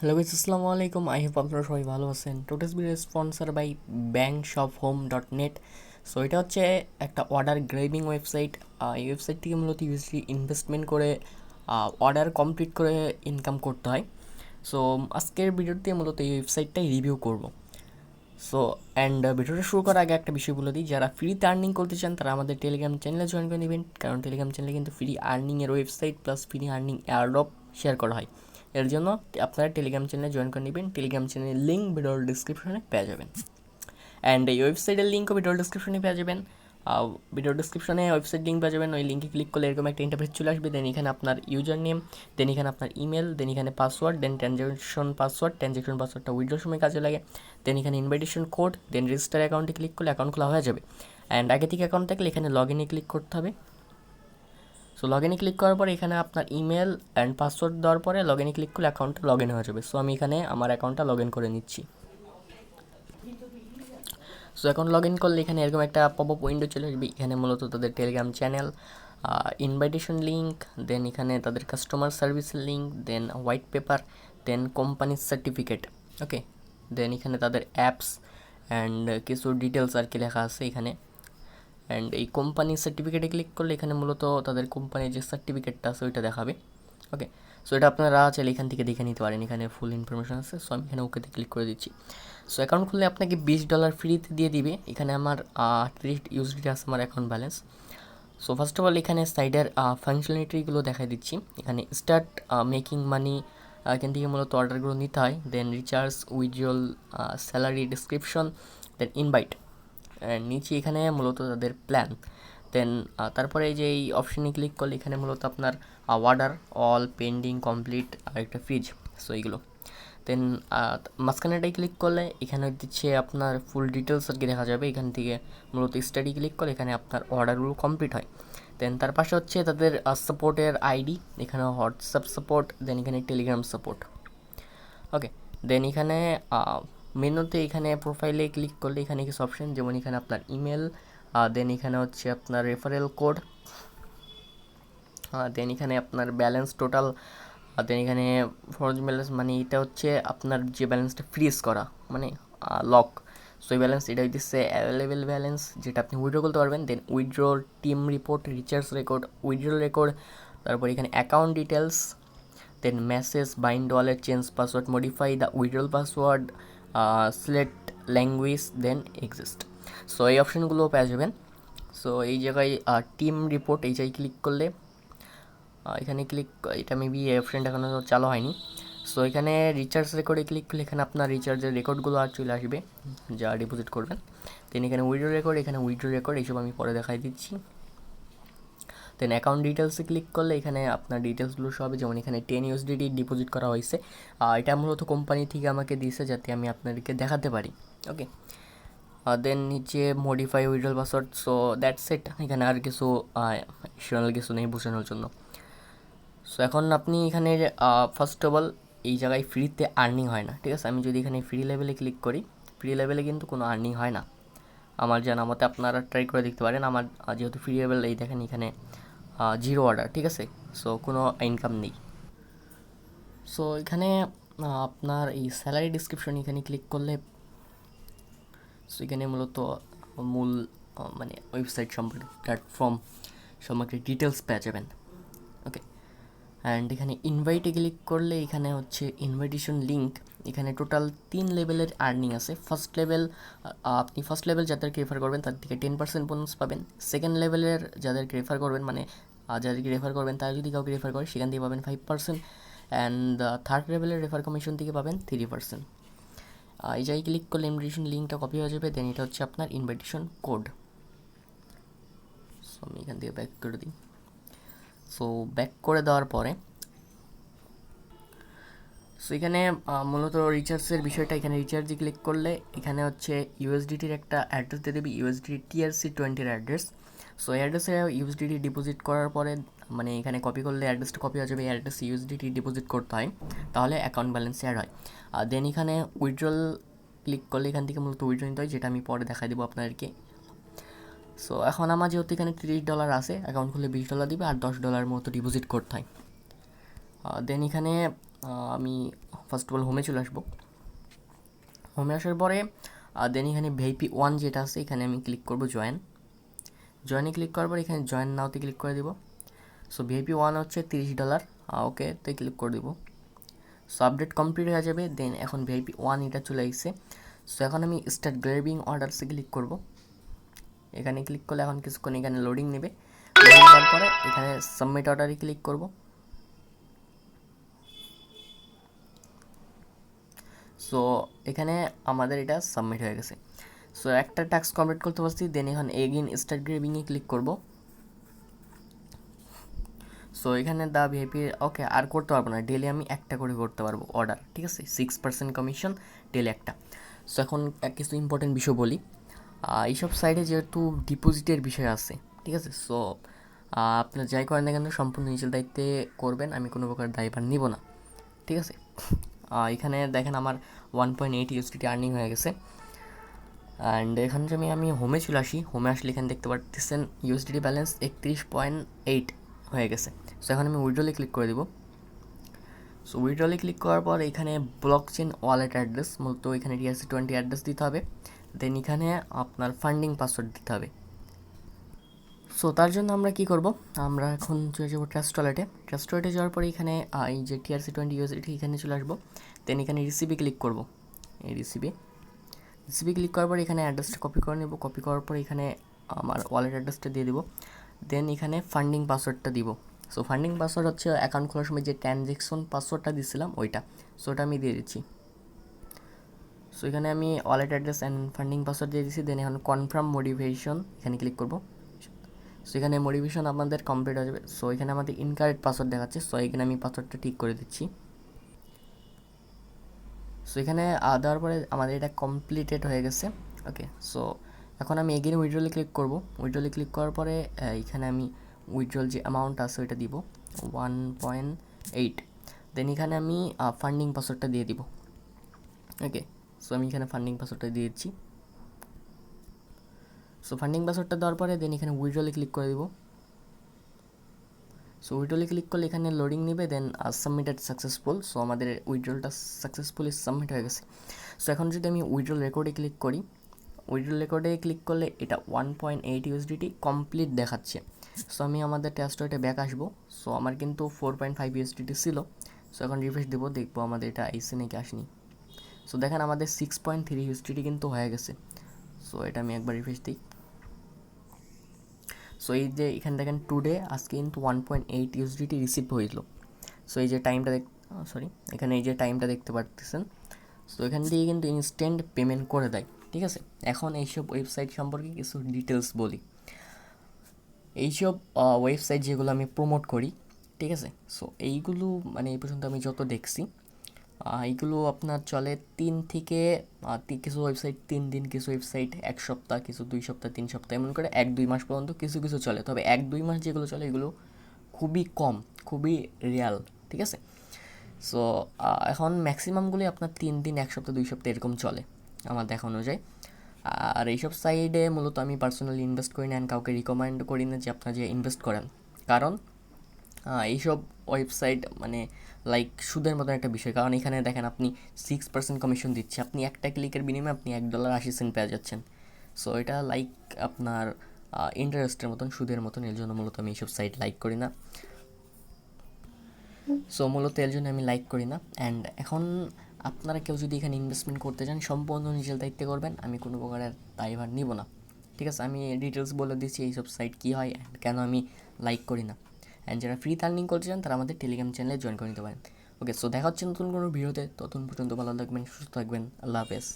Hello guys, আসসালামু আলাইকুম। I hope আপনারা সবাই ভালো আছেন। Today's video sponsor by bankshopHome.net। So এটা হচ্ছে একটা অর্ডার গ্রেবিং ওয়েবসাইট। এই ওয়েবসাইট থেকে মূলত ইউএসডি ইনভেস্টমেন্ট করে অর্ডার কমপ্লিট করে ইনকাম করতে হয়। সো আজকের ভিডিওতে মূলত এই ওয়েবসাইটটাই রিভিউ করব। সো ভিডিওটা শুরু করার আগে একটা বিষয় বলে দিই, যারা ফ্রিতে আর্নিং করতে চান তারা আমাদের টেলিগ্রাম চ্যানেলে জয়েন করে নেবেন, কারণ টেলিগ্রাম চ্যানেলে কিন্তু ফ্রি আর্নিংয়ের website plus free earning airdrop share করা হয়। এর জন্য আপনারা টেলিগ্রাম চ্যানেলে জয়েন করে নেবেন। টেলিগ্রাম চ্যানেলের লিঙ্ক ভিডিওর ডিসক্রিপশনে পেয়ে যাবেন, অ্যান্ড এই ওয়েবসাইটের লিঙ্কও ভিডিওর ডিসক্রিপশনে পেয়ে যাবেন। ভিডিওর ডিসক্রিপশনে ওয়েবসাইট লিঙ্ক পেয়ে যাবেন। ওই লিঙ্কে ক্লিক করলে এরকম একটা ইন্টারফেস চলে আসবে। দেন এখানে আপনার ইউজার নেম, দেন এখানে আপনার ইমেল, দেন এখানে পাসওয়ার্ড, দেন ট্রানজ্যাকশন পাসওয়ার্ডটা উইথড্রর সময় কাজে লাগে। দেন এখানে ইনভাইটেশন কোড, দেন রেজিস্টার অ্যাকাউন্টে ক্লিক করলে অ্যাকাউন্ট খোলা হয়ে যাবে। অ্যান্ড আগে থেকে অ্যাকাউন্ট থাকলে এখানে লগ ইনে ক্লিক করতে হবে। সো লগ ইনে ক্লিক করার পরে এখানে আপনার ইমেল অ্যান্ড পাসওয়ার্ড দেওয়ার পরে লগ ইনে ক্লিক করলে অ্যাকাউন্টটা লগ ইন হয়ে যাবে। সো আমি এখানে আমার অ্যাকাউন্টটা লগ ইন করে নিচ্ছি। সো এখন লগ ইন করলে এখানে এরকম একটা পপ আপ উইন্ডো চলে আসবে। এখানে মূলত তাদের টেলিগ্রাম চ্যানেল, ইনভাইটেশন লিঙ্ক, দেন এখানে তাদের কাস্টমার সার্ভিসের লিঙ্ক, দেন হোয়াইট পেপার, দেন কোম্পানির সার্টিফিকেট। ওকে, দেন এখানে তাদের অ্যাপস অ্যান্ড কিছু ডিটেলস আর কি লেখা আছে এখানে। অ্যান্ড এই কোম্পানির সার্টিফিকেটে ক্লিক করলে এখানে মূলত তাদের কোম্পানির যে সার্টিফিকেটটা আছে ওইটা দেখাবে। ওকে, সো এটা আপনারা চাইলে এখান থেকে দেখে নিতে পারেন, এখানে ফুল ইনফরমেশন আছে। সো আমি এখানে ওকেতে ক্লিক করে দিচ্ছি। সো অ্যাকাউন্ট খুললে আপনাকে $20 ফ্রিতে দিয়ে দিবে। এখানে আমার 30 ইউএসডি আছে আমার account balance. So first of all এখানে সাইডের ফাংশনালিটিগুলো দেখাই দিচ্ছি। এখানে স্টার্ট মেকিং মানি, এখান থেকে মূলত অর্ডারগুলো নিতে হয়। দেন রিচার্জ, উইথড্রল, স্যালারি ডিসক্রিপশন, দেন ইনভাইট, নিচে এখানে মূলত তাদের প্ল্যান। দেন তারপরে এই যে এই অপশানে ক্লিক করলে এখানে মূলত আপনার অর্ডার, অল, পেন্ডিং, কমপ্লিট আর একটা ফ্রিজ। সো এইগুলো দেন মাঝখানেটাই ক্লিক করলে এখানে দিচ্ছে আপনার ফুল ডিটেলস আর কি দেখা যাবে। এখান থেকে মূলত স্টাডি ক্লিক করলে এখানে আপনার অর্ডারগুলো কমপ্লিট হয়। দেন তার পাশে হচ্ছে তাদের সাপোর্টের আইডি, এখানে হোয়াটসঅ্যাপ সাপোর্ট, দেন এখানে টেলিগ্রাম সাপোর্ট। ওকে, দেন এখানে মেনুতে এখানে প্রোফাইলে ক্লিক করলে এখানে কিছু অপশন, যেমন এখানে আপনার ইমেল, দেন এখানে হচ্ছে আপনার রেফারেল কোড, দেন এখানে আপনার ব্যালেন্স টোটাল, দেন এখানে ফরজ ব্যালেন্স মানে এটা হচ্ছে আপনার যে ব্যালেন্সটা ফ্রিজ করা মানে লক। সো এই ব্যালেন্স এটা হইতেছে অ্যাভেলেবেল ব্যালেন্স, যেটা আপনি উইথড্র করতে পারবেন। দেন উইথড্রোর team report, recharge record, withdraw record, তারপর এখানে account details, then message, bind wallet, change password, modify the withdrawal password, select language, then exist. So এই অপশানগুলো পেয়ে যাবেন। সো এই জায়গায় টিম রিপোর্ট এই জায়গায় ক্লিক করলে এখানে ক্লিক, এটা মেবি এই অপশানটা এখনও চালু হয়নি। সো এখানে রিচার্জ রেকর্ডে ক্লিক করলে এখানে আপনার রিচার্জের রেকর্ডগুলো আর চলে আসবে যা ডিপোজিট করবেন। দেন এখানে উইথড্র রেকর্ড, এখানে উইথড্র রেকর্ড এইসব আমি পরে দেখাই দিচ্ছি। দেন অ্যাকাউন্ট ডিটেলসে ক্লিক করলে এখানে আপনার ডিটেলসগুলো সব হবে, যেমন এখানে 10 USDT ডিপোজিট করা হয়েছে। এটা মূলত কোম্পানি থেকে আমাকে দিয়েছে যাতে আমি আপনাদেরকে দেখাতে পারি। ওকে, দেন নিচে modify withdrawal password. So that's it, এখানে আর কিছু এডিশনাল কিছু নেই বোঝানোর জন্য। সো এখন আপনি এখানে ফার্স্ট অফ অল এই জায়গায় ফ্রিতে আর্নিং হয় না, ঠিক আছে। আমি যদি এখানে ফ্রি লেভেলে ক্লিক করি, ফ্রি লেভেলে কিন্তু কোনো আর্নিং হয় না আমার জানা মতে। আপনারা ট্রাই করে দেখতে পারেন। আমার যেহেতু ফ্রি লেভেল, এই দেখেন এখানে 0 অর্ডার, ঠিক আছে। সো কোনো ইনকাম নেই। সো এখানে আপনার এই স্যালারি ডিসক্রিপশন এখানে ক্লিক করলে, সো এখানে মূলত মূল মানে ওয়েবসাইট সম্পর্কে, প্ল্যাটফর্ম সম্পর্কে ডিটেলস পেয়ে যাবেন। ওকে, অ্যান্ড এখানে ইনভাইটে ক্লিক করলে এখানে হচ্ছে ইনভাইটেশন লিঙ্ক। এখানে টোটাল 3 লেভেলের আর্নিং আছে। ফার্স্ট লেভেল, আপনি ফার্স্ট লেভেল যাদেরকে রেফার করবেন তার থেকে 10% বোনাস পাবেন। সেকেন্ড লেভেলের যাদেরকে রেফার করবেন মানে যাদেরকে রেফার করবেন তারা যদি কাউকে রেফার করে সেখান থেকে পাবেন 5%, অ্যান্ড থার্ড লেভেলের রেফার কমিশন থেকে পাবেন 3%। এই জায়গায় ক্লিক করলে ইনভাইটেশন লিঙ্কটা কপি হয়ে যাবে। দেন এটা হচ্ছে আপনার ইনভাইটেশন কোড। সো আমি এখান থেকে ব্যাক করে দিই। সো ব্যাক করে দেওয়ার পরে সো এখানে মূলত রিচার্জের বিষয়টা, এখানে রিচার্জে ক্লিক করলে এখানে হচ্ছে ইউএসডিটির একটা অ্যাড্রেস দিয়ে দেবে, ইউএসডিটি TRC20 অ্যাড্রেস। সো এই অ্যাড্রেসে ইউএসডিটি ডিপোজিট করার পরে মানে এখানে কপি করলে অ্যাড্রেসটা কপি হয়ে যাবে। এই অ্যাড্রেসে ইউএসডিটি ডিপোজিট করতে হয়, তাহলে অ্যাকাউন্ট ব্যালেন্স অ্যাড হয়। দেন এখানে উইথড্রল ক্লিক করলে এখান থেকে মূলত উইথড্র নিতে হয়, যেটা আমি পরে দেখাই দেবো আপনাদেরকে। সো এখন আমার যেহেতু এখানে $30 আছে, অ্যাকাউন্ট খুলে $20 দিবে আর $10 মতো ডিপোজিট করতে হয়। দেন এখানে আমি ফার্স্ট অফ অল হোমে চলে আসবো। হোমে আসার পরে দেন এখানে ভিআইপি 1 যেটা আছে এখানে আমি ক্লিক করব জয়েনে ক্লিক করার পর এখানে জয়েন নাওতে ক্লিক করে দিব। সো ভিআইপি 1 হচ্ছে $30, ওকে তো ক্লিক করে দিব। সো আপডেট কমপ্লিট হয়ে যাবে। দেন এখন ভিআইপি 1 এটা চলে আসছে। সো এখন আমি স্টার্ট গ্রেভিং অর্ডারসে ক্লিক করব। এখানে ক্লিক করলে এখন কিছুক্ষণ এখানে লোডিং নেবে। লোডিং করার পরে এখানে সাবমিট অর্ডারে ক্লিক করব। সো এখানে আমাদের এটা সাবমিট হয়ে গেছে। সো একটা টাস্ক কমপ্লিট করতে পারছি। দেন এখন এগেইন স্টার্ট গ্রেভিংয়ে ক্লিক করব। সো এখানে দা ভিআইপি ওকে আর করতে পারবো না, ডেলি আমি একটা করে করতে পারবো অর্ডার, ঠিক আছে, 6% কমিশন, ডেলি একটা। সো এখন কিছু ইম্পর্টেন্ট বিষয় বলি। এইসব সাইডে যেহেতু ডিপোজিটের বিষয় আছে, ঠিক আছে, সো আপনার যাই করেন না কেন সম্পূর্ণ নিজের দায়িত্বে করবেন, আমি কোনো প্রকার দায়ভার নিব না, ঠিক আছে। এখানে দেখেন আমার 1.8 USDT আর্নিং হয়ে গেছে। অ্যান্ড এখানে যদি আমি হোমে চলে আসি, হোমে আসলে এখানে দেখতে পাচ্ছেন USDT ব্যালেন্স 31.8 হয়ে গেছে। সো এখন আমি উইথড্রলে ক্লিক করে দিব। সো উইথড্রলে ক্লিক করার পর এখানে ব্লক চেন ওয়ালেট অ্যাড্রেস, মূলত এখানে TRC20 অ্যাড্রেস দিতে হবে। দেন এখানে আপনার ফান্ডিং পাসওয়ার্ড দিতে হবে। সো তার জন্য আমরা কি করব, আমরা এখন চলে যাবো ট্রাস্ট ওয়ালেটে যাওয়ার পরে এখানে এই যে TRC20 USDT এখানে চলে আসবো। দেন এখানে রিসিপে ক্লিক করব। এই রিসিপে ক্লিক করার পর এখানে অ্যাড্রেসটা কপি করে নেব। কপি করার পর এখানে আমার ওয়ালেট অ্যাড্রেসটা দিয়ে দিব। দেন এখানে ফান্ডিং পাসওয়ার্ডটা দিব। সো ফান্ডিং পাসওয়ার্ড হচ্ছে অ্যাকাউন্ট খোলার সময় যে ট্রানজ্যাকশন পাসওয়ার্ডটা দিয়েছিলাম ওইটা। সো ওটা আমি দিয়ে দিচ্ছি। সো এখানে আমি wallet address and funding password দিয়ে দিচ্ছি। দেন এখন কনফার্ম মডিফিকেশন এখানে ক্লিক করব। সো এখানে মডিফিকেশন আমাদের কমপ্লিট হয়ে যাবে। সো এখানে আমাদের ইনকারেক্ট পাসওয়ার্ড দেখাচ্ছে। সো এখানে আমি পাসওয়ার্ডটা ঠিক করে দিচ্ছি। সো এখানে দেওয়ার পরে আমাদের এটা কমপ্লিটেড হয়ে গেছে। ওকে, সো এখন আমি এগেইন উইথড্রলে ক্লিক করব। উইথড্রলে ক্লিক করার পরে এখানে আমি উইথড্রল যে অ্যামাউন্ট আছে ওইটা দিব 1.8। দেন এখানে আমি ফান্ডিং পাসওয়ার্ডটা দিয়ে দিব। ওকে, সো আমি এখানে ফান্ডিং পাসওয়ার্ডটা দিয়ে দিচ্ছি। সো ফান্ডিং পাসওয়ার্ডটা দেওয়ার পরে দেন এখানে উইথড্রলে ক্লিক করে দিব। সো উইথড্রলে ক্লিক করলে এখানে লোডিং নেবে। দেন সাবমিটেড সাকসেসফুল। সো আমাদের উইথড্রলটা সাকসেসফুলি সাবমিট হয়ে গেছে। সো এখন যদি আমি উইথড্রল রেকর্ডে ক্লিক করি, উইথড্রল রেকর্ডে ক্লিক করলে এটা 1.8 USDT কমপ্লিট দেখাচ্ছে। সো আমি আমাদের টেস্টটা ব্যাক আসবো। সো আমার কিন্তু 4.5 USDT ছিল। সো এখন রিফ্রেশ দেবো, দেখবো আমাদের এটা আইসে নাকি আসেনি। সো দেখেন আমাদের 6.3 USDT কিন্তু হয়ে গেছে। সো এটা আমি একবার রিফ্রেশ দিই। সো এই যে এখানে দেখেন টুডে আজকে কিন্তু 1.8 USDT রিসিভ হয়েছিল। সো এই যে টাইমটা এখানে এই যে টাইমটা দেখতে পাচ্ছেন। সো এখান দিয়ে কিন্তু ইনস্ট্যান্ট পেমেন্ট করে দেয়, ঠিক আছে। এখন এইসব ওয়েবসাইট সম্পর্কে কিছু ডিটেলস বলি। এইসব ওয়েবসাইট যেগুলো আমি প্রমোট করি, ঠিক আছে, সো এইগুলো মানে এই পর্যন্ত আমি যত দেখছি এইগুলো আপনার চলে 3 থেকে কিছু ওয়েবসাইট 3 দিন, কিছু ওয়েবসাইট 1 সপ্তাহ, কিছু 2 সপ্তাহ, 3 সপ্তাহ, এমন করে 1-2 মাস পর্যন্ত কিছু কিছু চলে। তবে 1-2 মাস যেগুলো চলে এগুলো খুবই কম, খুবই রিয়াল, ঠিক আছে। সো এখন ম্যাক্সিমামগুলি আপনার 3 দিন, 1 সপ্তাহ, 2 সপ্তাহ এরকম চলে আমার দেখা অনুযায়ী। আর এইসব সাইডে মূলত আমি পার্সোনালি ইনভেস্ট করি না, অ্যান্ড কাউকে রিকমেন্ড করি না যে আপনারা যে ইনভেস্ট করেন। কারণ এইসব ওয়েবসাইট মানে লাইক সুদের মতন একটা বিষয়। কারণ এখানে দেখেন আপনি 6% কমিশন দিচ্ছে, আপনি একটা ক্লিকের বিনিময়ে আপনি $1.80 পেয়ে যাচ্ছেন। সো এটা লাইক আপনার ইন্টারেস্টের মতন, সুদের মতন। এর জন্য মূলত আমি এইসব সাইট লাইক করি না। সো মূলত এর জন্য আমি লাইক করি না। অ্যান্ড এখন আপনারা কেউ যদি এখানে ইনভেস্টমেন্ট করতে চান সম্পূর্ণ নিজের দায়িত্বে করবেন, আমি কোনো প্রকারের দায়ভার নিব না, ঠিক আছে। আমি ডিটেলস বলে দিচ্ছি এইসব সাইট কী হয় অ্যান্ড কেন আমি লাইক করি না। অ্যান্ড যারা ফ্রি আর্নিং করতে চান তারা আমাদের টেলিগ্রাম চ্যানেলে জয়েন করে নিতে পারেন। ওকে, সো দেখা হচ্ছে নতুন কোনো ভিডিওতে। ততক্ষণ পর্যন্ত ভালো থাকবেন, সুস্থ থাকবেন, আল্লাহ হাফেজ।